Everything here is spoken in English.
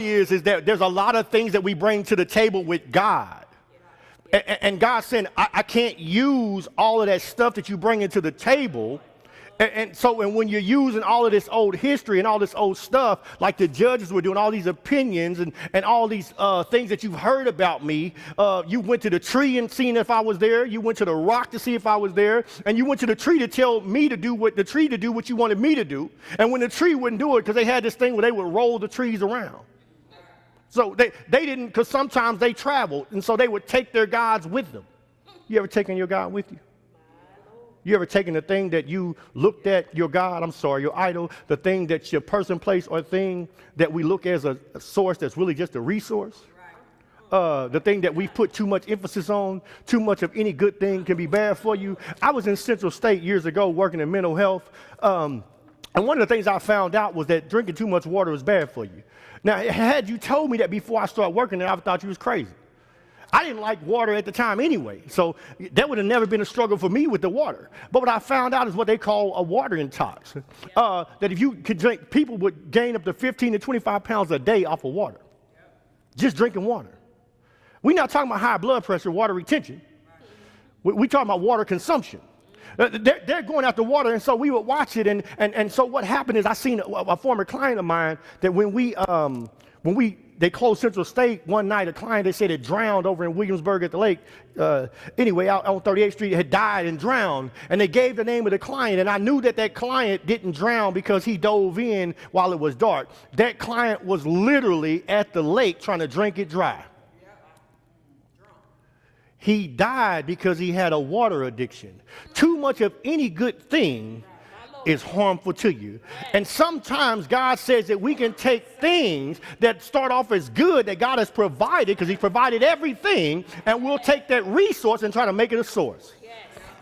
Is that there's a lot of things that we bring to the table with God. And God said, I can't use all of that stuff that you bring into the table. And when you're using all of this old history and all this old stuff, like the judges were doing, all these opinions and all these things that you've heard about me, you went to the tree and seen if I was there. You went to the rock to see if I was there. And you went to the tree to tell me to do what you wanted me to do. And when the tree wouldn't do it, because they had this thing where they would roll the trees around. So they didn't, because sometimes they traveled, and so they would take their gods with them. You ever taken your God with you? You ever taken the thing that you looked at your God, your idol, the thing that's your person, place, or thing that we look as a source that's really just a resource? The thing that we put too much emphasis on, too much of any good thing can be bad for you. I was in Central State years ago working in mental health, and one of the things I found out was that drinking too much water is bad for you. Now, had you told me that before I started working there, I would have thought you was crazy. I didn't like water at the time anyway, so that would have never been a struggle for me with the water. But what I found out is what they call a water intox. That if you could drink, people would gain up to 15 to 25 pounds a day off of water. Just drinking water. We're not talking about high blood pressure, water retention. We're talking about water consumption. They're going after water, and so we would watch it, and so what happened is I seen a former client of mine that when they closed Central State one night, a client, they said, it drowned over in Williamsburg at the lake. Out on 38th Street, had died and drowned, and they gave the name of the client, and I knew that client didn't drown because he dove in while it was dark. That client was literally at the lake trying to drink it dry. He died because he had a water addiction. Too much of any good thing is harmful to you. And sometimes God says that we can take things that start off as good that God has provided, because He provided everything, and we'll take that resource and try to make it a source.